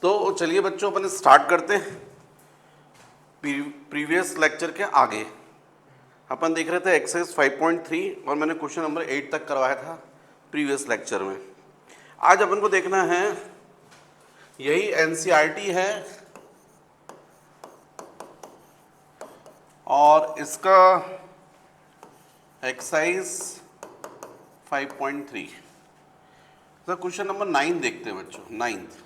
तो चलिए बच्चों अपन स्टार्ट करते हैं। प्रीवियस लेक्चर के आगे अपन देख रहे थे एक्सरसाइज 5.3 और मैंने क्वेश्चन नंबर 8 तक करवाया था प्रीवियस लेक्चर में। आज अपन को देखना है, यही एनसीईआरटी है और इसका एक्सरसाइज 5.3 तो क्वेश्चन नंबर 9 देखते हैं बच्चों। 9th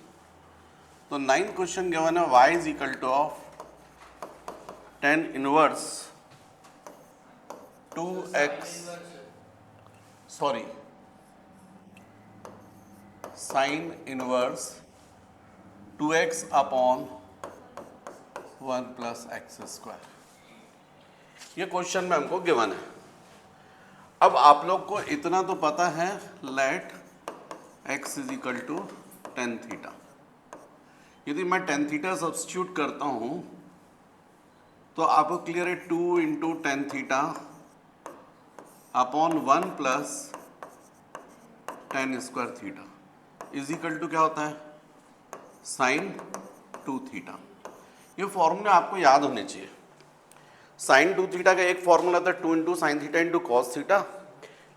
तो 9th क्वेश्चन गिवन है y is equal to of tan inverse 2x sorry sine inverse 2x upon 1 plus x square. ये क्वेश्चन में हमको गिवन है। अब आप लोग को इतना तो पता है, let x is equal to tan theta. यदि मैं टेन थीटा सब्स्टिट्यूट करता हूं तो आपको क्लियर है 2 into tan theta upon 1 plus tan square theta is equal to क्या होता है, साइन 2 थीटा। ये फॉर्मूला आपको याद होने चाहिए। साइन 2 थीटा का एक फॉर्मूला था 2 into sine theta into cos theta,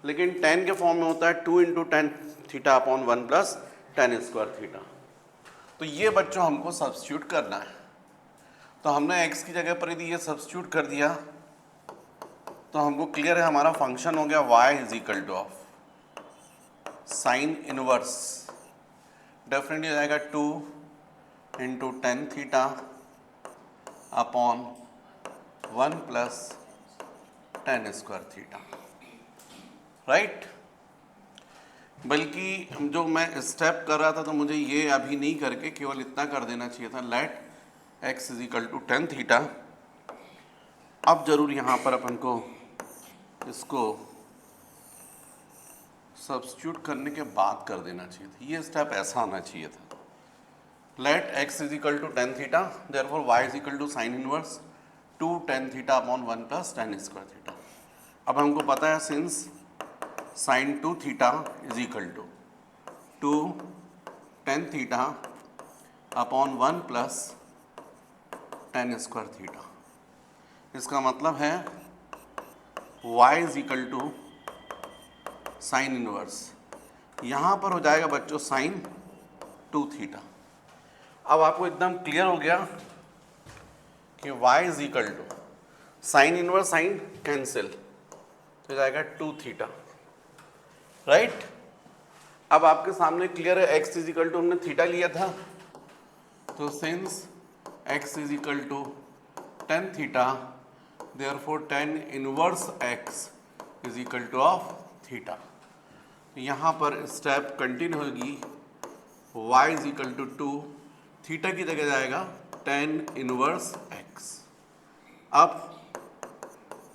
लेकिन टेन के फॉर्म में होता है 2 into tan theta upon 1 plus tan square theta. तो ये बच्चों हमको सब्स्टिट्यूट करना है। तो हमने x की जगह पर यदि ये सब्स्टिट्यूट कर दिया तो हमको क्लियर है, हमारा फंक्शन हो गया y is equal to of sine inverse, definitely हो जाएगा 2 into tan theta upon 1 plus tan square theta, right. बल्कि जो मैं स्टेप कर रहा था तो मुझे ये अभी नहीं करके केवल इतना कर देना चाहिए था, let x is equal to tan theta. अब जरूर यहाँ पर अपन को इसको सब्स्टिट्यूट करने के बाद कर देना चाहिए था, ये स्टेप ऐसा होना चाहिए था। Let x is equal to tan theta, therefore y is equal to sine inverse 2 tan theta upon 1 plus tan square theta. अब हमको पता है since sine 2 theta is equal to 2 tan theta upon 1 plus tan square theta, इसका मतलब है y is equal to sine inverse, यहाँ पर हो जाएगा बच्चों साइन 2 थीटा। अब आपको एकदम क्लियर हो गया कि y is equal to sine inverse sine cancel तो जाएगा 2 थीटा, राइट। अब आपके सामने क्लियर है x इज इक्वल टू हमने थीटा लिया था, तो since x is equal to tan theta therefore tan inverse x is equal to of theta. यहाँ पर स्टेप कंटिन्यू होगी, y is equal to 2, theta की जगह जाएगा टेन इनवर्स x। अब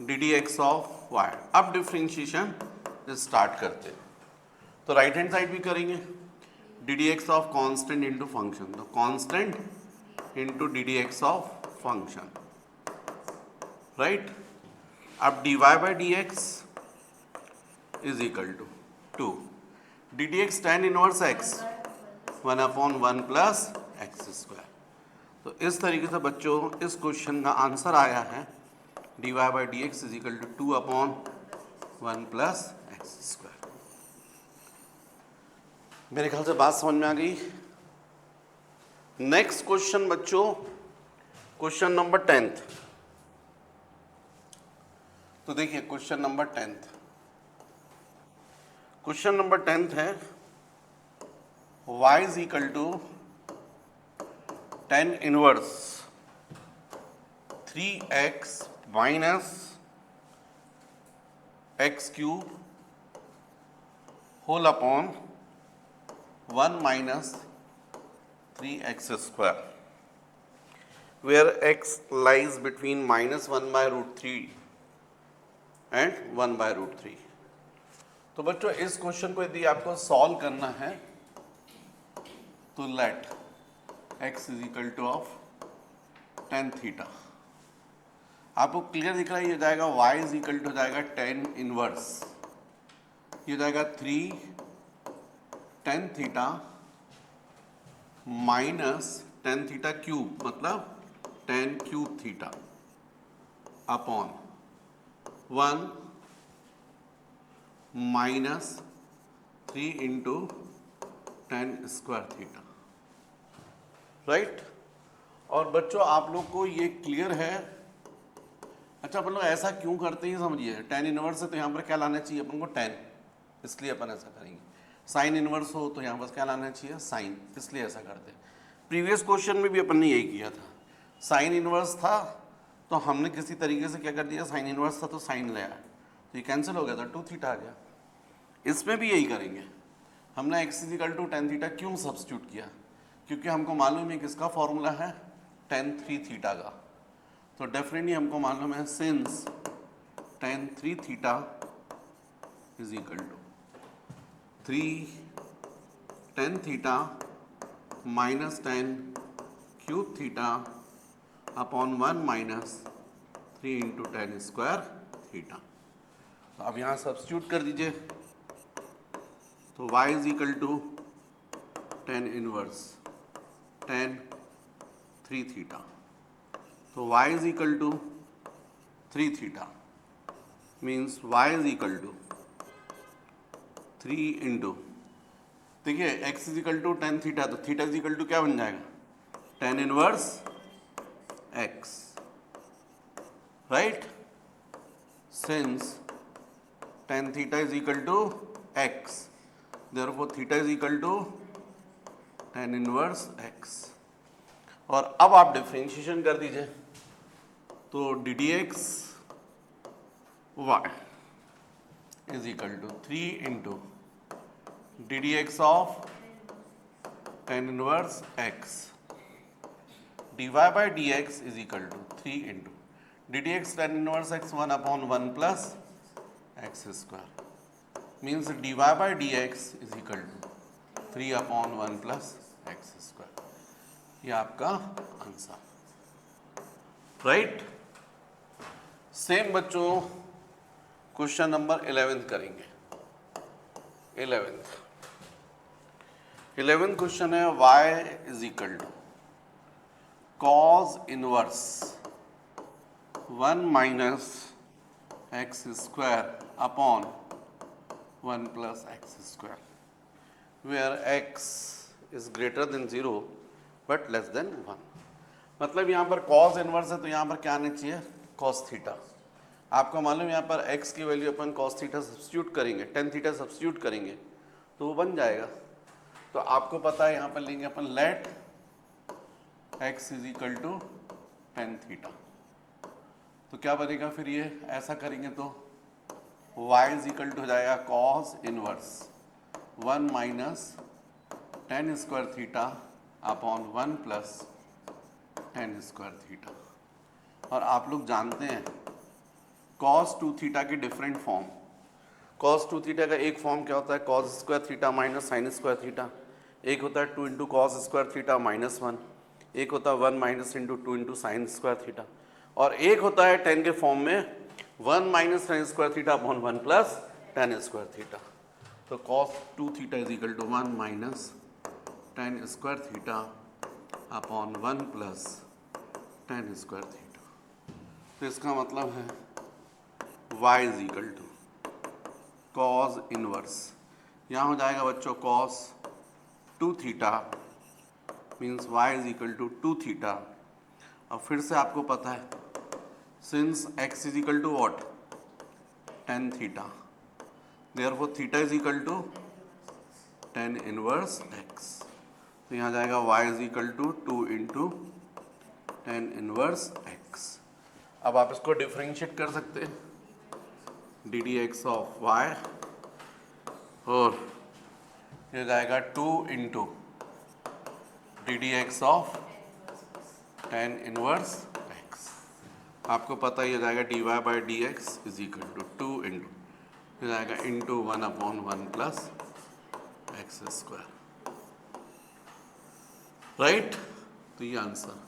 d D x of y। अब differentiation start करते हैं, तो राइट हैंड साइड भी करेंगे, d D x of constant into function, तो constant into D D x of function, right. अब D Y by D x is equal to 2 D D x tan inverse x 1 upon 1 plus x square. तो इस तरीके से बच्चों इस question का answer आया है, d Y by D x is equal to 2 upon 1 plus x square. मेरे ख्याल से बात समझ में आ गई। नेक्स्ट क्वेश्चन बच्चों, क्वेश्चन नंबर 10th। तो देखिए question number 10th, question number 10th है y is equal to tan inverse 3x minus x cube whole upon 1 minus 3x square, where x lies between minus 1 by root 3 and 1 by root 3। तो बच्चों इस question को यदि आपको solve करना है तो let x is equal to of tan theta. आपको क्लियर दिख रहा है, ये जाएगा y इज इक्वल टू जाएगा टेन इनवर्स, ये जाएगा 3 tan theta minus tan theta cube मतलब tan cube theta upon 1 minus 3 into tan square theta, right. और बच्चों आप लोग को ये क्लियर है? अच्छा अपन लोग ऐसा क्यों करते हैं समझिए, टेन इनवर्स है तो यहाँ पर क्या लाना चाहिए अपन को 10, इसलिए अपन ऐसा करेंगे। साइन इनवर्स हो तो यहाँ पर क्या लाना चाहिए साइन, इसलिए ऐसा करते हैं। प्रीवियस क्वेश्चन में भी अपन ने यही किया था, साइन इनवर्स था तो हमने किसी तरीके से क्या कर दिया, साइन इनवर्स था तो साइन ले आया तो ये कैंसिल हो गया था, 2 थीटा आ गया। इसमें भी यही करेंगे, हमने x is equal to tan theta क्यों सब्स्टिट्यूट किया, क्योंकि हमको मालूम है किसका फॉर्मूला है, टेन थ्री थीटा का। तो डेफिनेटली हमको मालूम है since tan three theta is equal to 3 tan theta minus tan cube theta upon 1 minus 3 into tan square theta. तो अब यहाँ सब्स्टिट्यूट कर दीजिए, तो y is equal to tan inverse tan three theta, तो y is equal to 3 theta means y is equal to 3 into, देखिए x is equal to tan theta तो theta is equal to क्या बन जाएगा, tan inverse x, right. Since tan theta is equal to x, therefore theta is equal to tan inverse x। और अब आप differentiation कर दीजिए, तो d D x y is equal to 3 into D D x of tan inverse x d Y by D x is equal to 3 into D D x tan inverse x 1 upon 1 plus x square means d Y by D x is equal to 3 upon 1 plus x square. ये आपका answer, right. Same बच्चों question number 11 करेंगे। 11th question है y is equal to cos inverse 1 minus x square upon 1 plus x square where x is greater than 0 but less than 1। मतलब यहाँ पर cos inverse है तो यहाँ पर क्या आना चाहिए, कॉस थीटा। आपको मालूम यहाँ पर x की वैल्यू अपन कॉस थीटा सब्स्टिट्यूट करेंगे, टेन थीटा सब्स्टिट्यूट करेंगे तो वो बन जाएगा। तो आपको पता है यहाँ पर लेंगे अपन let x is equal to tan theta, तो क्या बनेगा फिर, ये ऐसा करेंगे तो y इज इक्वल टू हो जाएगा cos inverse 1 minus tan square theta upon 1 plus tan square theta. और आप लोग जानते हैं कॉस टू थीटा की different form, cos two theta का एक फॉर्म क्या होता है, cos square theta minus sine square theta, एक होता है 2 into cos square theta minus 1, एक होता है 1 minus into 2 into sign square theta, और एक होता है टेन के फॉर्म में 1 minus tan square theta upon 1 plus tan square theta. तो cos two theta is equal to 1 minus tan square theta upon 1 plus tan square theta. तो इसका मतलब है y is equal to cos inverse, यहाँ हो जाएगा बच्चों cos two theta means y is equal to 2 theta. अब फिर से आपको पता है since x is equal to what, tan theta, therefore theta is equal to tan inverse x। तो यहाँ जाएगा y is equal to 2 into tan inverse x। अब आप इसको डिफरेंशिएट कर सकते हैं, d D x of y, और ये जाएगा 2 into D D x of tan inverse x। आपको पता ही जाएगा d Y by D x is equal to 2 into, ये जाएगा into 1 upon 1 plus x square, right. तो ये आंसर।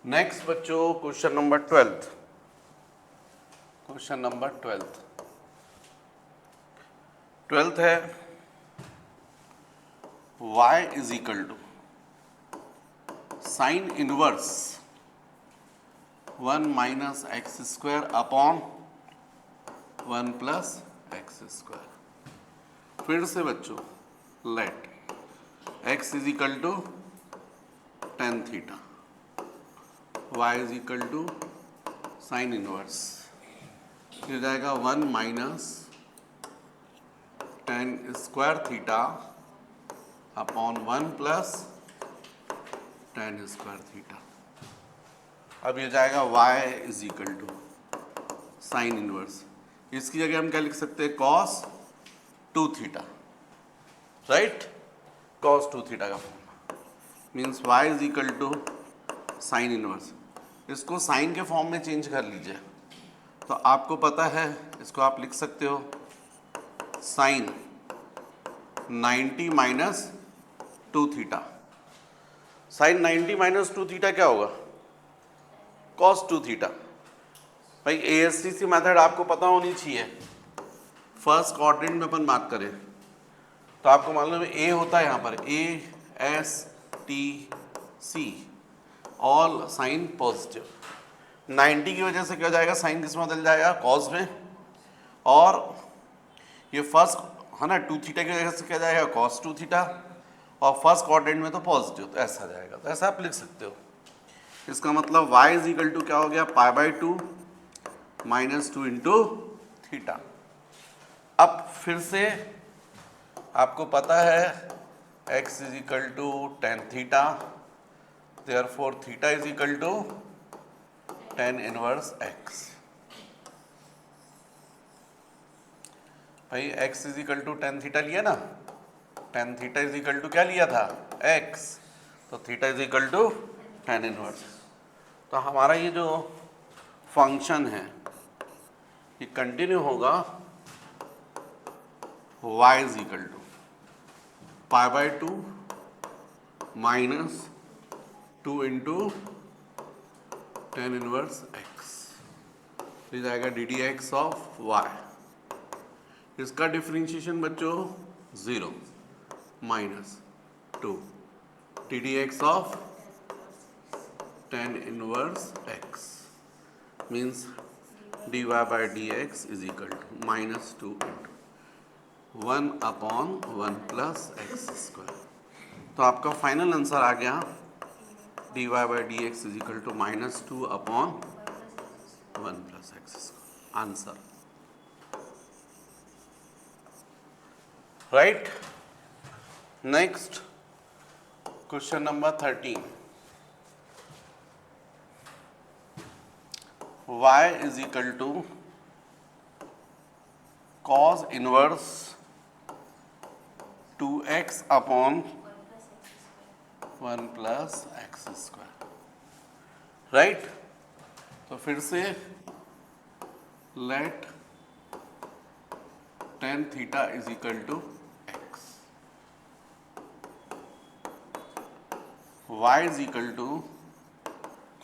नेक्स्ट बच्चों क्वेश्चन नंबर 12, क्वेश्चन नंबर 12 है y is equal to sine inverse 1 minus x square upon 1 plus x square. फिर से बच्चों let x is equal to tan theta, y is equal to sine inverse, हो जाएगा 1 minus tan square theta upon 1 plus tan square theta. अब ये जाएगा y is equal to sine inverse, इसकी जगह हम क्या लिख सकते हैं, cos 2 theta, right, cos 2 theta का form means y is equal to sine inverse. इसको साइन के फॉर्म में चेंज कर लीजिए तो आपको पता है, इसको आप लिख सकते हो sine 90 minus 2 theta. Sine 90 minus 2 theta क्या होगा, कॉस 2 थीटा। भाई ASTC मेथड आपको पता होनी चाहिए। फर्स्ट क्वाड्रेंट में अपन बात करें तो आपको मालूम है A होता है यहाँ पर ASTC, ऑल साइन पॉजिटिव। 90 की वजह से क्या हो जाएगा, साइन किस में बदल जाएगा, कॉस में, और ये फर्स्ट है ना 2 थीटा की वजह से क्या जाएगा, कॉस 2 थीटा, और फर्स्ट क्वाड्रेंट में तो पॉजिटिव, तो ऐसा जाएगा। तो ऐसा आप लिख सकते हो। इसका मतलब y इज इक्वल टू क्या हो गया, π/2 माइनस 2 इंटू थीटा। अब फिर से आपको पता है x is equal to tan theta, therefore theta is equal to tan inverse x। भाई x is equal to tan theta लिया ना, tan theta is equal to क्या लिया था, x, तो theta is equal to tan inverse. तो हमारा ये जो फंक्शन है ये कंटिन्यू होगा y is equal to π/2 minus 2 into tan inverse x, ये जाएगा ddx ऑफ y। इसका डिफरेंशिएशन बच्चों 0 minus 2 ddx of tan inverse x means dy by dx is equal to minus 2 into 1 upon 1 plus x square। तो आपका final answer आ गया dy by dx is equal to minus 2 upon 1 plus x square, answer, right. Next question number 13, y is equal to cos inverse 2x upon 1 plus x square, right. तो फिर से let tan theta is equal to x, y is equal to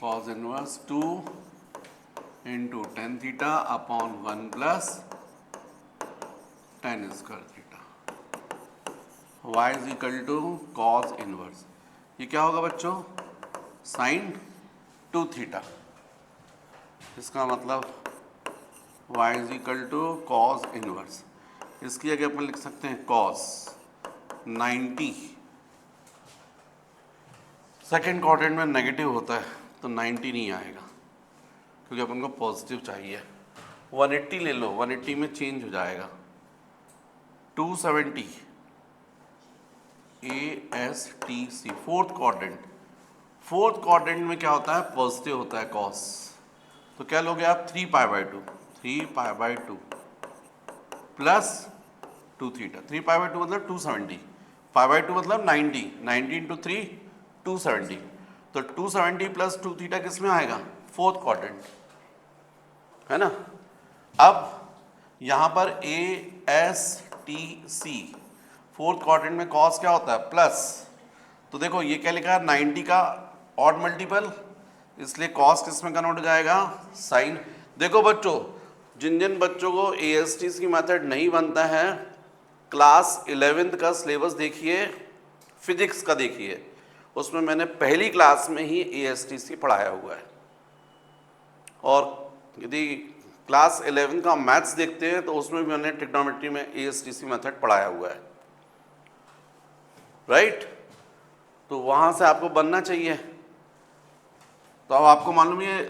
cos inverse 2 into tan theta upon 1 plus tan square theta, y is equal to cos inverse, ये क्या होगा बच्चों, sign 2 theta. इसका मतलब y is equal to cos inverse, इसकी जगह अपन लिख सकते हैं कॉस 90, सेकेंड क्वाड्रेंट में नेगेटिव होता है तो 90 नहीं आएगा क्योंकि अपन को पॉजिटिव चाहिए। 180 ले लो, 180 में चेंज हो जाएगा 270 ASTC, फोर्थ क्वाड्रेंट में क्या होता है, पॉजिटिव होता है कॉस, तो क्या लोगे आप 3π/2 प्लस 2 थीटा, 3π/2 मतलब 270, π/2 मतलब 90, 90 इंटू 3 270, तो 270 प्लस 2 थीटा किस में आएगा, फोर्थ क्वाड्रेंट, है ना। अब यहाँ पर ASTC फोर्थ क्वाड्रेंट में कॉस क्या होता है, प्लस, तो देखो ये क्या लिखा है 90 का ऑड मल्टीपल, इसलिए कॉस किस में कन्वर्ट हो जाएगा, साइन। देखो बच्चों, जिन बच्चों को ASTC की मेथड नहीं बनता है, क्लास 11th का सिलेबस देखिए, फिजिक्स का देखिए, उसमें मैंने पहली क्लास में ही ASTC पढ़ाया हुआ है, और यदि क्लास 11 का मैथ्स देखते हैं तो उसमें भी मैंने ट्रिग्नोमेट्री में ASTC मेथड पढ़ाया हुआ है, राइट। तो वहाँ से आपको बनना चाहिए। तो अब आपको मालूम है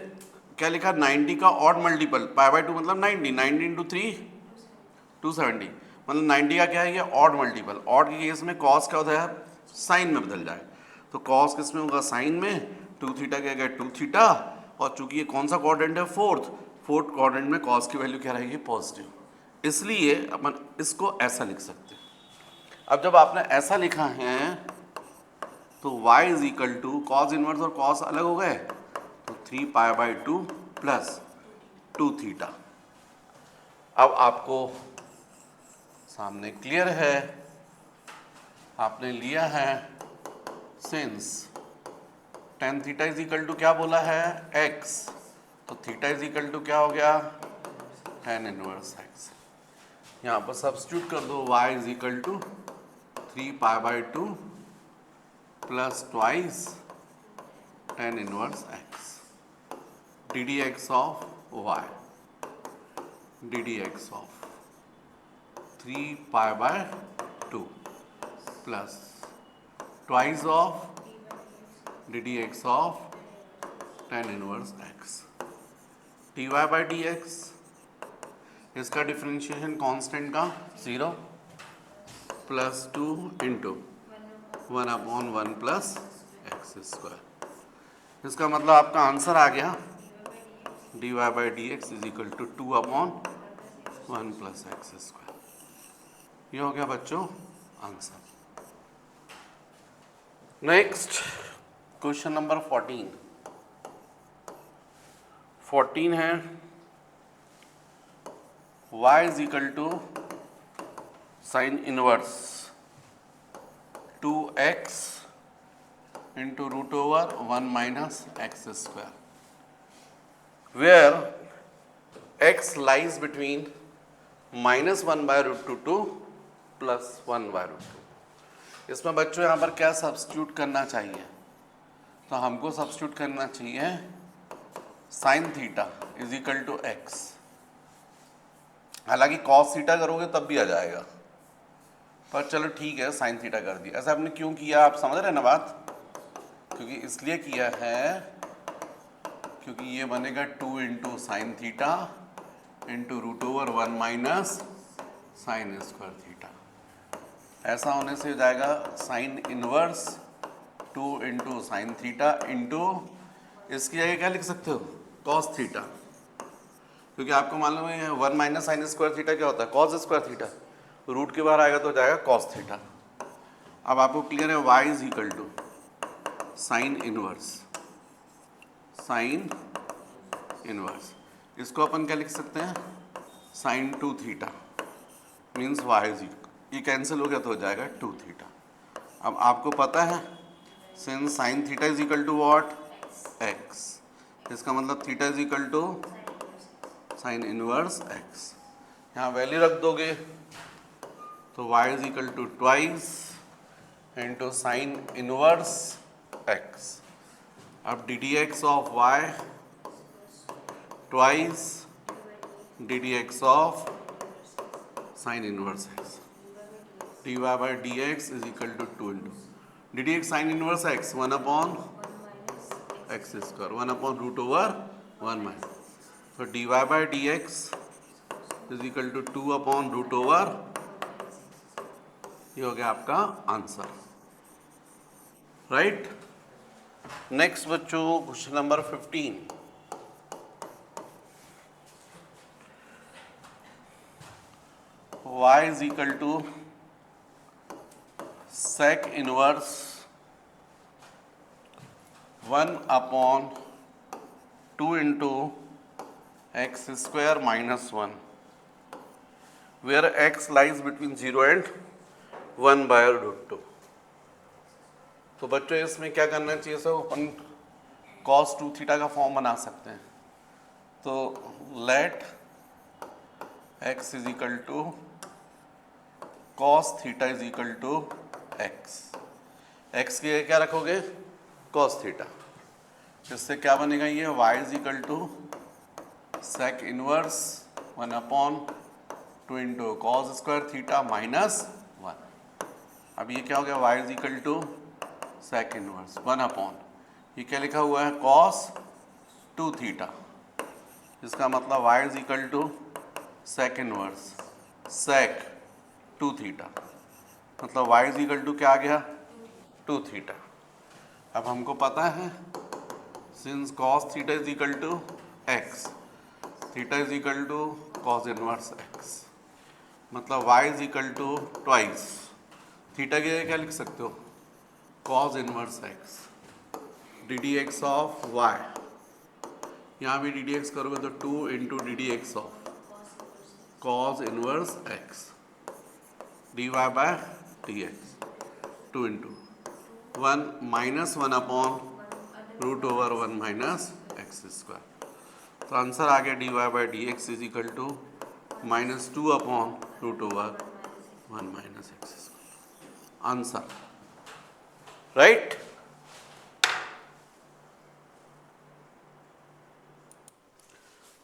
क्या लिखा, 90 का ऑड मल्टीपल, π/2 मतलब 90, 90 इंटू 3 270, मतलब 90 का क्या है, ये ऑड मल्टीपल। ऑड के केस में कॉस क्या होता है, साइन में बदल जाए, तो कॉस किस में होगा, साइन में, 2 थीटा क्या गया 2 थीटा, और चूंकि ये कौन सा क्वाड्रेंट है, फोर्थ क्वाड्रेंट में कॉस की वैल्यू क्या रहेगी, पॉजिटिव, इसलिए अपन इसको ऐसा लिख सकते हैं। अब जब आपने ऐसा लिखा है तो y is equal to cos inverse और कॉस अलग हो गए, तो 3π/2 प्लस 2 थीटा। अब आपको सामने क्लियर है, आपने लिया है since tan theta is equal to क्या बोला है, x, तो थीटा इज इक्वल टू क्या हो गया, tan इनवर्स x। यहाँ पर सब्स्टिट्यूट कर दो, y is equal to 3π/2 plus twice tan inverse x, ddx of y, ddx of 3π/2 plus twice of ddx of tan inverse x, dy/dx, इसका differentiation constant का 0 plus 2 into 1/1 plus x square. इसका मतलब आपका answer आ गया dy/dx is equal to 2/1 plus x square. ये हो गया बच्चों आंसर। नेक्स्ट क्वेश्चन नंबर 14 है y is equal to sine inverse 2x into root over 1 minus x square, where x lies between -1/√2 to +1/√2। इसमें बच्चों यहाँ पर क्या सब्स्टिट्यूट करना चाहिए, तो हमको सब्स्टिट्यूट करना चाहिए sine theta is equal to x, हालांकि कॉस थीटा करोगे तब भी आ जाएगा, पर चलो ठीक है साइन थीटा कर दिया। ऐसा आपने क्यों किया, आप समझ रहे हैं ना बात, क्योंकि इसलिए किया है क्योंकि ये बनेगा 2 into sine theta into root over 1 minus sine square theta. ऐसा होने से हो जाएगा sine inverse 2 into sine theta into, इसकी जगह क्या लिख सकते हो, कॉस थीटा, क्योंकि आपको मालूम है 1 माइनस साइन स्क्वायर थीटा क्या होता है, कॉस स्क्वायर थीटा, रूट के बाहर आएगा तो हो जाएगा कॉस थीटा। अब आपको क्लियर है y is equal to sine inverse, इसको अपन क्या लिख सकते हैं, sine 2 theta means y is equal, ये कैंसिल हो गया तो हो जाएगा 2 थीटा। अब आपको पता है since sine theta is equal to what, x, इसका मतलब theta is equal to sine inverse x, यहाँ वैल्यू रख दोगे तो y is equal to twice into sine inverse x। अब ddx of y twice ddx of sine inverse x, dy/dx is equal to 2 into ddx sine inverse x 1/x square 1/√1 minus, तो dy/dx is equal to 2/√, ये हो गया आपका answer, right. Next बच्चों question number 15, y is equal to sec inverse 1/2 into x square minus 1, where x lies between 0 and 1/√2। तो बच्चों इसमें क्या करना चाहिए, सब अपन cos 2 थीटा का फॉर्म बना सकते हैं, तो let x is equal to cos theta is equal to x, x की जगह क्या रखोगे, cos थीटा। इससे क्या बनेगा ये, y is equal to sec inverse 1/2 into cos square theta minus 1। अब ये क्या हो गया, y is equal to sec inverse 1/, ये क्या लिखा हुआ है, cos 2 थीटा। इसका मतलब y is equal to sec inverse sec 2 theta, मतलब y इज इक्वल टू क्या आ गया, 2 थीटा। अब हमको पता है since cos theta is equal to x, theta is equal to cos inverse x, मतलब y is equal to twice theta की जगह क्या लिख सकते हो, cos inverse x d D x of y, यहाँ भी डी डी एक्स करोगे तो 2 into D D x of cos inverse x dy by d x 2 into 1 minus 1/√1 minus x square. तो आंसर आ गया dy by D x is equal to -2/√1 minus x square. Answer right.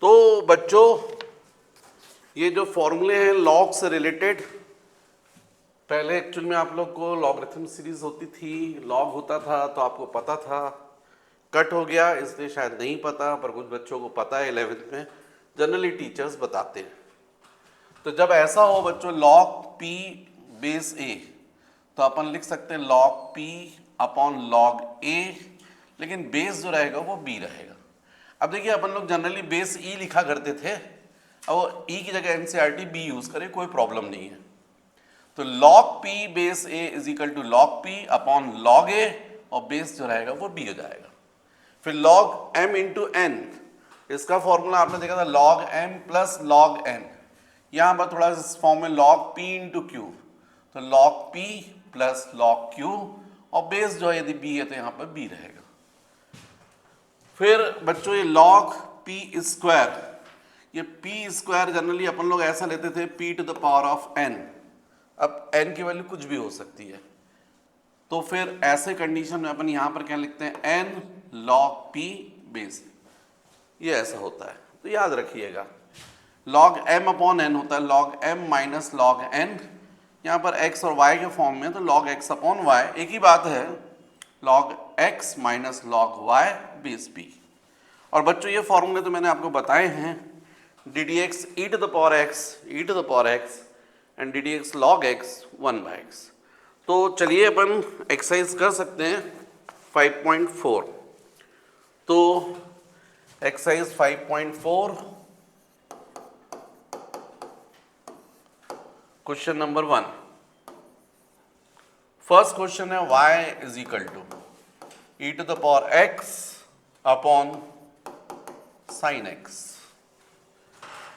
तो बच्चों ये जो फॉर्मूले हैं लॉग से रिलेटेड, पहले एक्चुअल में आप लोग को लॉगरिथम सीरीज होती थी, लॉग होता था तो आपको पता था, कट हो गया इसलिए शायद नहीं पता, पर कुछ बच्चों को पता है 11th में, जनरली टीचर्स बताते हैं। तो जब ऐसा हो बच्चों लॉग p बेस a, तो अपन लिख सकते हैं log p upon log a, लेकिन बेस जो रहेगा वो b रहेगा। अब देखिए अपन लोग जनरली बेस e लिखा करते थे, अब e की जगह एनसीईआरटी b यूज करें कोई प्रॉब्लम नहीं है। तो log p base a is equal to log p upon log a, और बेस जो रहेगा वो b हो जाएगा। फिर log m इंटू n, इसका फॉर्मूला आपने देखा था log m plus log n, यहाँ पर थोड़ा इस फॉर्म में log p इंटू q, तो log p plus log q, और बेस जो है यदि b है तो यहाँ पर b रहेगा। फिर बच्चों ये log p स्क्वायर, ये p स्क्वायर जनरली अपन लोग ऐसा लेते थे p to the power of n, अब n की वैल्यू कुछ भी हो सकती है, तो फिर ऐसे कंडीशन में अपन यहाँ पर क्या लिखते हैं n log p बेस, ये ऐसा होता है। तो याद रखिएगा log m अपॉन n होता है log m minus log n, यहाँ पर x और y के फॉर्म में तो log x अपॉन y, एक ही बात है log x minus log y base p। और बच्चों ये फॉर्मूले तो मैंने आपको बताए हैं, d D x e to the power x and d D x log x 1/x। तो चलिए अपन एक्सरसाइज कर सकते हैं 5.4। तो exercise 5.4 question number 1, first question है y is equal to e to the power x upon sine x।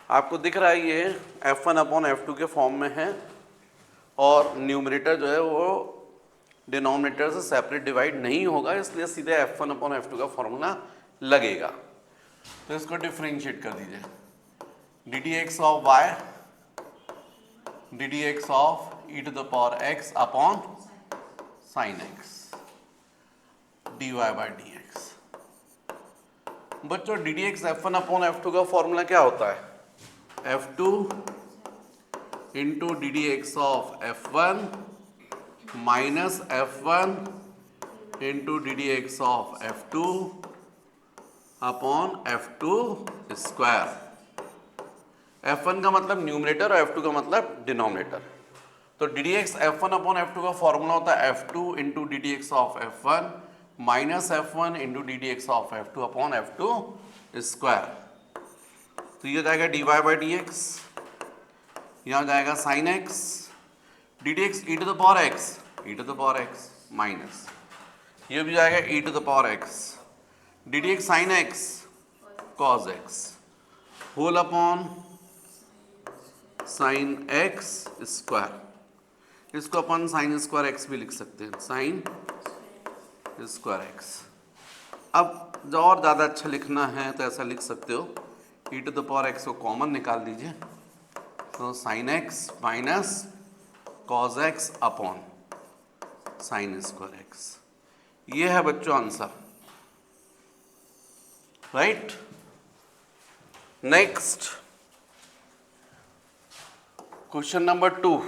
आपको दिख रहा है ये f1 अपॉन f2 के फॉर्म में है, और न्यूमरेटर जो है वो डिनोमिनेटर से सेपरेट डिवाइड नहीं होगा, इसलिए सीधे f1 अपॉन f2 का फॉर्मूला लगेगा। तो इसको डिफरेंशिएट कर दीजिए, d D x of y d D x of e to the power x upon sine x dy by D x. बच्चों d D x f1 upon f2 का formula क्या होता है, f2 into D D x of f1 minus f1 into D D x of f2 upon f2 square. f1 का मतलब numerator और f2 का मतलब डिनोमिनेटर। तो d D x f1 upon f2 का फॉर्मूला होता है f2 into D D x of f1 minus f1 into D D x of f2 upon f2 square. तो ये जाएगा dy बाई डी एक्स, यहाँ जाएगा sine x, d D x e to the power x minus, ये भी जाएगा e to the power x, d D x sine x cos x whole upon sine x square. इसको अपन sine square x भी लिख सकते हैं, sine square x। अब जो और ज़्यादा अच्छा लिखना है तो ऐसा लिख सकते हो, e to the power x को कॉमन निकाल दीजिए, तो sine x minus cos x upon sine square x. ये है बच्चों answer, right. Next question number 2,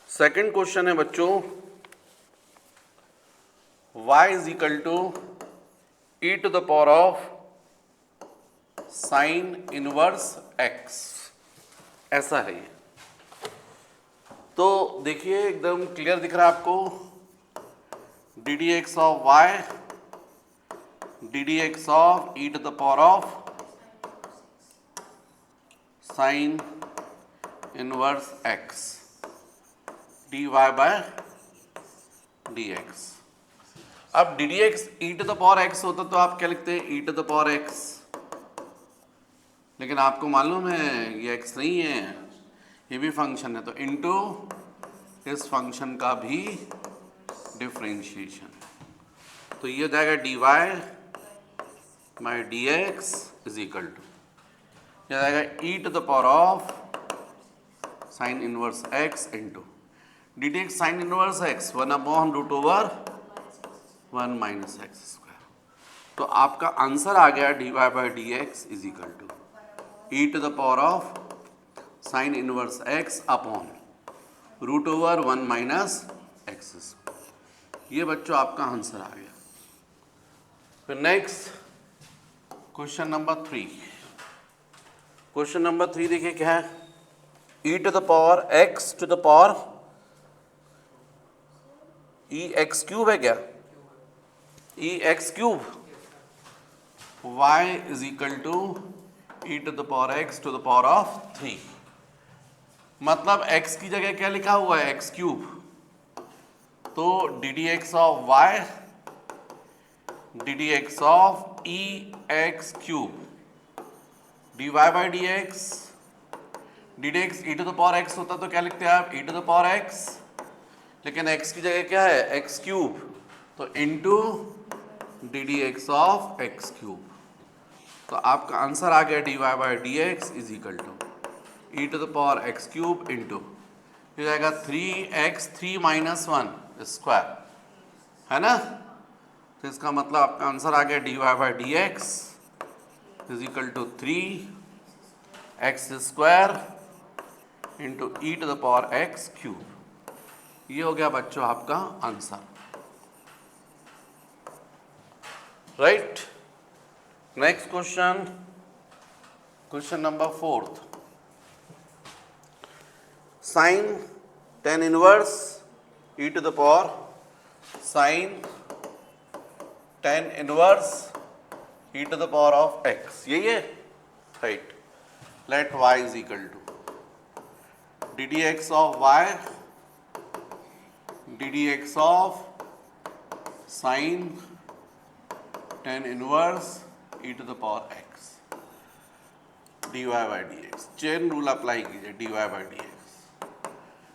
second question है बच्चों, y is equal to e to the power of sine inverse x, ऐसा है ये। तो देखिए एकदम क्लियर दिख रहा है आपको, d D x of y d D x of e to the power of sine inverse x d y by d x. अब d D x e to the power x होता तो आप क्या लिखते हैं, e to the power x, लेकिन आपको मालूम है ये एक्स नहीं है, ये भी फंक्शन है, तो इनटू इस फंक्शन का भी डिफरेंशिएशन, तो ये हो जाएगा d Y by D x is equal to, ये हो जाएगा e to the power of sine inverse x into D D x sine inverse x 1/√1 minus x square. तो आपका आंसर आ गया d Y by D x is equal to e to the power of sine inverse x upon √1 minus x square. ये बच्चों आपका answer आ गया। फिर next question number 3, question number 3 देखिए क्या है, e to the power x to the power e x cube है क्या, e x cube y is equal to e to the power x to the power of 3, मतलब x की जगह क्या लिखा हुआ है, एक्स क्यूब, तो d D x of y d D x of e x cube d Y by D x, d D x e to the power x होता तो क्या लिखते हैं आप, e to the power x, लेकिन x की जगह क्या है, एक्स क्यूब, तो into d D x of x cube. तो आपका आंसर आ गया d Y by D x is equal to e to the power x cube into हो जाएगा 3x 3 माइनस 1 स्क्वायर, है ना। तो इसका मतलब आपका आंसर आ गया d Y by D x is equal to 3x square into e to the power x cube. ये हो गया बच्चों आपका answer, right. Next question, question number 4, sine tan inverse e to the power sine tan inverse e to the power of x, यही है, right. Let y is equal to d D x of y d D x of sine tan inverse e to the power x d Y by D x. Chain rule apply कीजिए, d Y by D x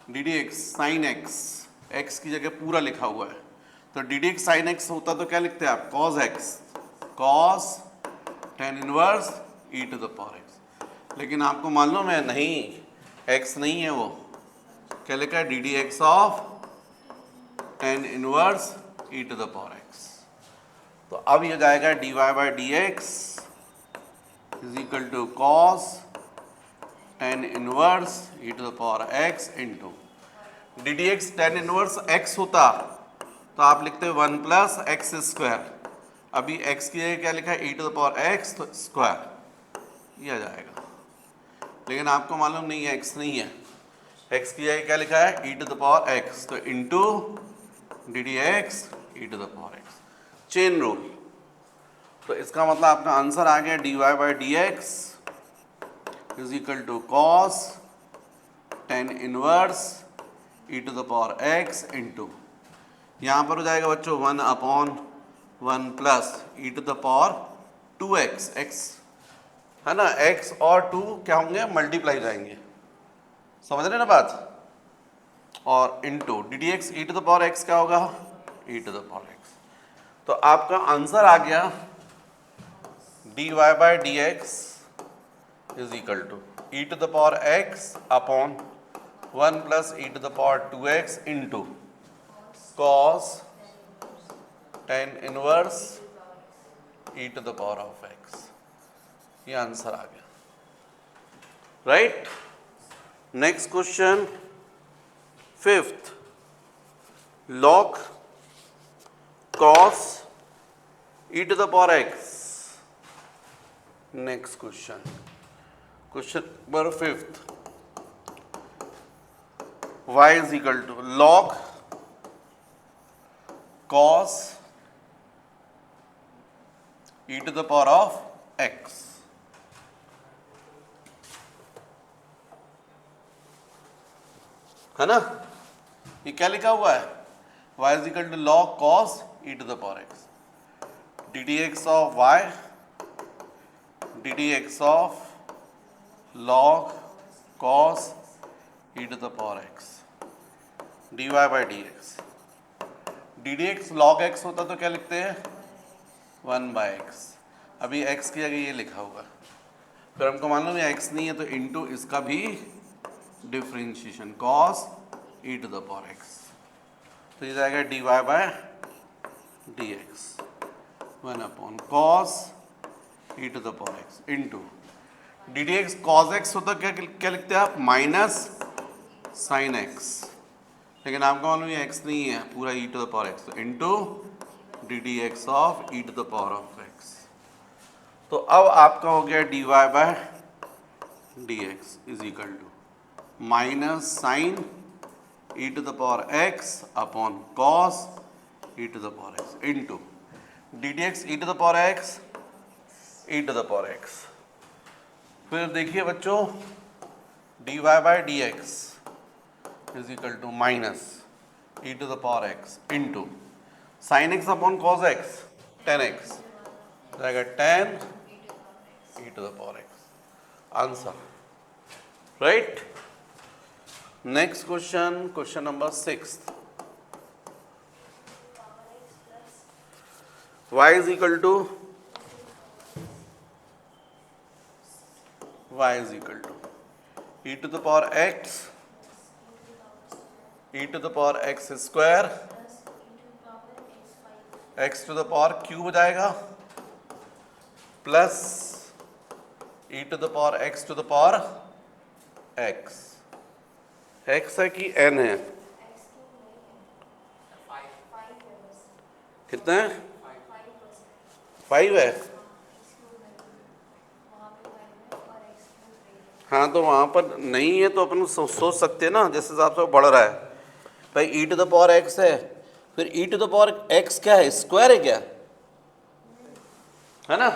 d D x sine x, x की जगह पूरा लिखा हुआ है, तो d D x sine x होता तो क्या लिखते हैं आप, cos x, cos tan inverse e to the power x, लेकिन आपको मालूम है नहीं, x नहीं है वो, क्या लिखा है, d D x of tan inverse e to the power x। तो अब ये जाएगा d Y by D x is equal to cos tan inverse e to the power x into D D x tan inverse x होता तो आप लिखते 1 plus x square, अभी x की जगह क्या लिखा है, e to the power x तो स्क्वायर, ये आ जाएगा, लेकिन आपको मालूम नहीं है x नहीं है, x की जगह क्या लिखा है, e to the power x, तो into D D x e to the power x, chain rule. तो इसका मतलब आपका आंसर आ गया d Y by D x is equal to cos tan inverse e to the power x into, यहाँ पर हो जाएगा बच्चों 1/1 plus e to the power 2x, x है ना, x और 2 क्या होंगे, मल्टीप्लाई जाएंगे, समझ रहे ना बात, और into D D x e to the power x क्या होगा, e to the power x। तो आपका आंसर आ गया d Y by D x is equal to e to the power x upon 1 plus e to the power 2x into cos tan inverse e to the power of x, ये answer आ गया, right. Next question, fifth, log cos e to the power x। Next question, question number fifth, y is equal to log cos e to the power of x। है ना, ये क्या लिखा हुआ है, y is equal to log cos e to the power x, ddx of y ddx of log cos e to the power x dy by dx, ddx log x होता तो क्या लिखते हैं 1 by x, अभी x की जगह ये लिखा हुआ है, फिर हमको मालूम है x नहीं है तो इनटू इसका भी differentiation cos e to the power x, तो ये जाएगा dy by dx 1 upon cos e to the power x into ddx cos x होता क्या लिखते हैं आप माइनस sin x, लेकिन आपको मालूम है x नहीं है पूरा e to the power x, तो into ddx of e to the power of x, तो अब आपका हो गया dy by dx is equal to minus sine e to the power x upon cos e to the power x into ddx e to the power x e to the power x। फिर देखिए बच्चों dy by dx is equal to minus e to the power x into sine x upon cos x tan x जाएगा tan e to the power x, answer, right. Next question, question number sixth, y is equal to e to the power x e to the power x square x to the power cube हो जाएगा plus e to the power x to the power x, x है कि n है, कितना है 5 है, हाँ तो वहाँ पर नहीं है तो अपन सोच सकते हैं ना जैसे हिसाब से बढ़ रहा है, भाई e to the power x है, फिर e to the power x क्या है, स्क्वायर है क्या, है ना,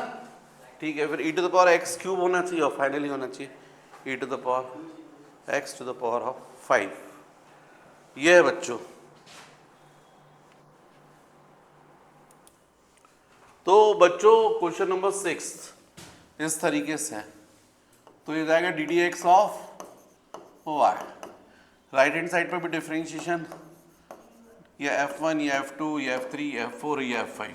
ठीक है, फिर e to the power x cube होना चाहिए और फाइनली होना चाहिए e to the power x to the power of 5, ये है बच्चों। तो बच्चों क्वेश्चन नंबर 6 इस तरीके से है, तो ये जाएगा ddx of y, right hand side पर भी डिफरेंशिएशन, ये f1 ये f2 ये f3 ये f4 ये f5,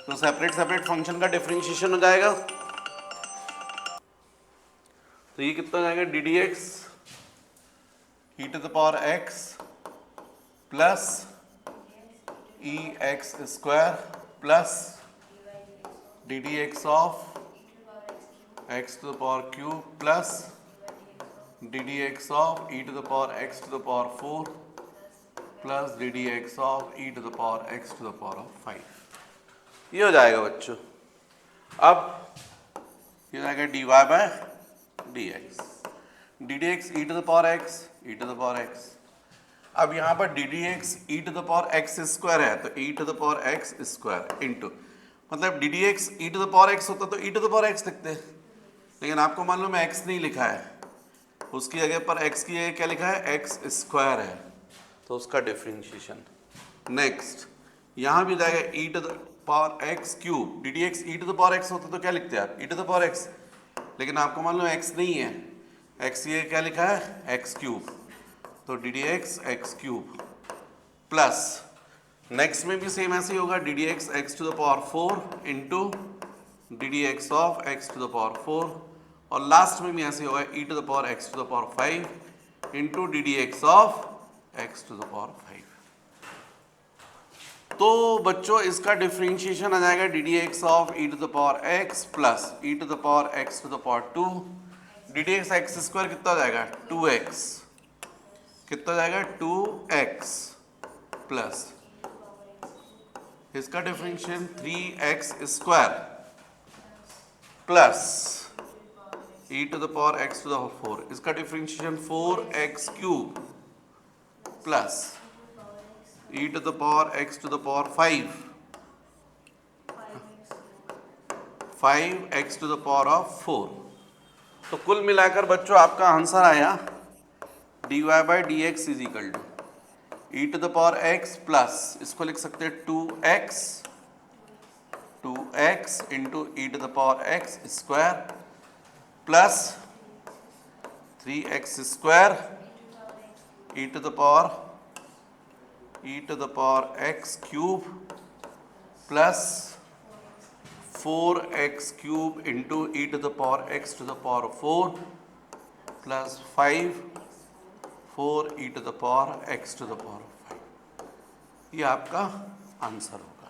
तो सेपरेट सेपरेट फंक्शन का डिफरेंशिएशन हो जाएगा, तो ये कितना जाएगा ddx e to the power x plus e x square plus ddx of x to the power cube plus ddx of e to the power x to the power 4 plus ddx of e to the power x to the power of 5, ये हो जाएगा बच्चों। अब ये जाएगा dy by dx, ddx e to the power x e to the power x, अब यहाँ पर ddx e to the power x square है तो e to the power x square into, मतलब ddx e to the power x होता तो e to the power x लिखते, लेकिन आपको मालूम है x नहीं लिखा है, उसकी जगह पर x की जगह क्या लिखा है x स्क्वायर है, तो उसका डिफरेंशिएशन। नेक्स्ट यहाँ भी जाएगा e to the power x cube, ddx e to the power x होता तो क्या लिखते हैं आप e to the power x, लेकिन आपको मालूम है x नहीं है, x ये क्या लिखा है x क्यूब, तो ddx x cube plus next में भी सेम ऐसे ही होगा ddx x to the power 4 into ddx of x to the power 4, और लास्ट में भी ऐसे होगा e to the power x to the power 5 into ddx of x to the power 5, तो बच्चों इसका डिफरेंशिएशन आ जाएगा d D x of e to the power x plus e to the power x to the power 2 D D x x square कितना हो जाएगा 2x, कितना हो जाएगा 2x प्लस इसका differentiation 3x square plus e to the power x to the power 4, इसका differentiation 4x cube plus e to the power x to the power 5x to the power of 4। तो कुल मिलाकर बच्चों आपका answer आया dy by dx is equal to e to the power x plus इसको लिख सकते हैं 2x into e to the power x square plus 3x square e to the power x cube plus 4x cube into e to the power x to the power 4 plus 4 e to the power x to the power 5। ये आपका answer होगा।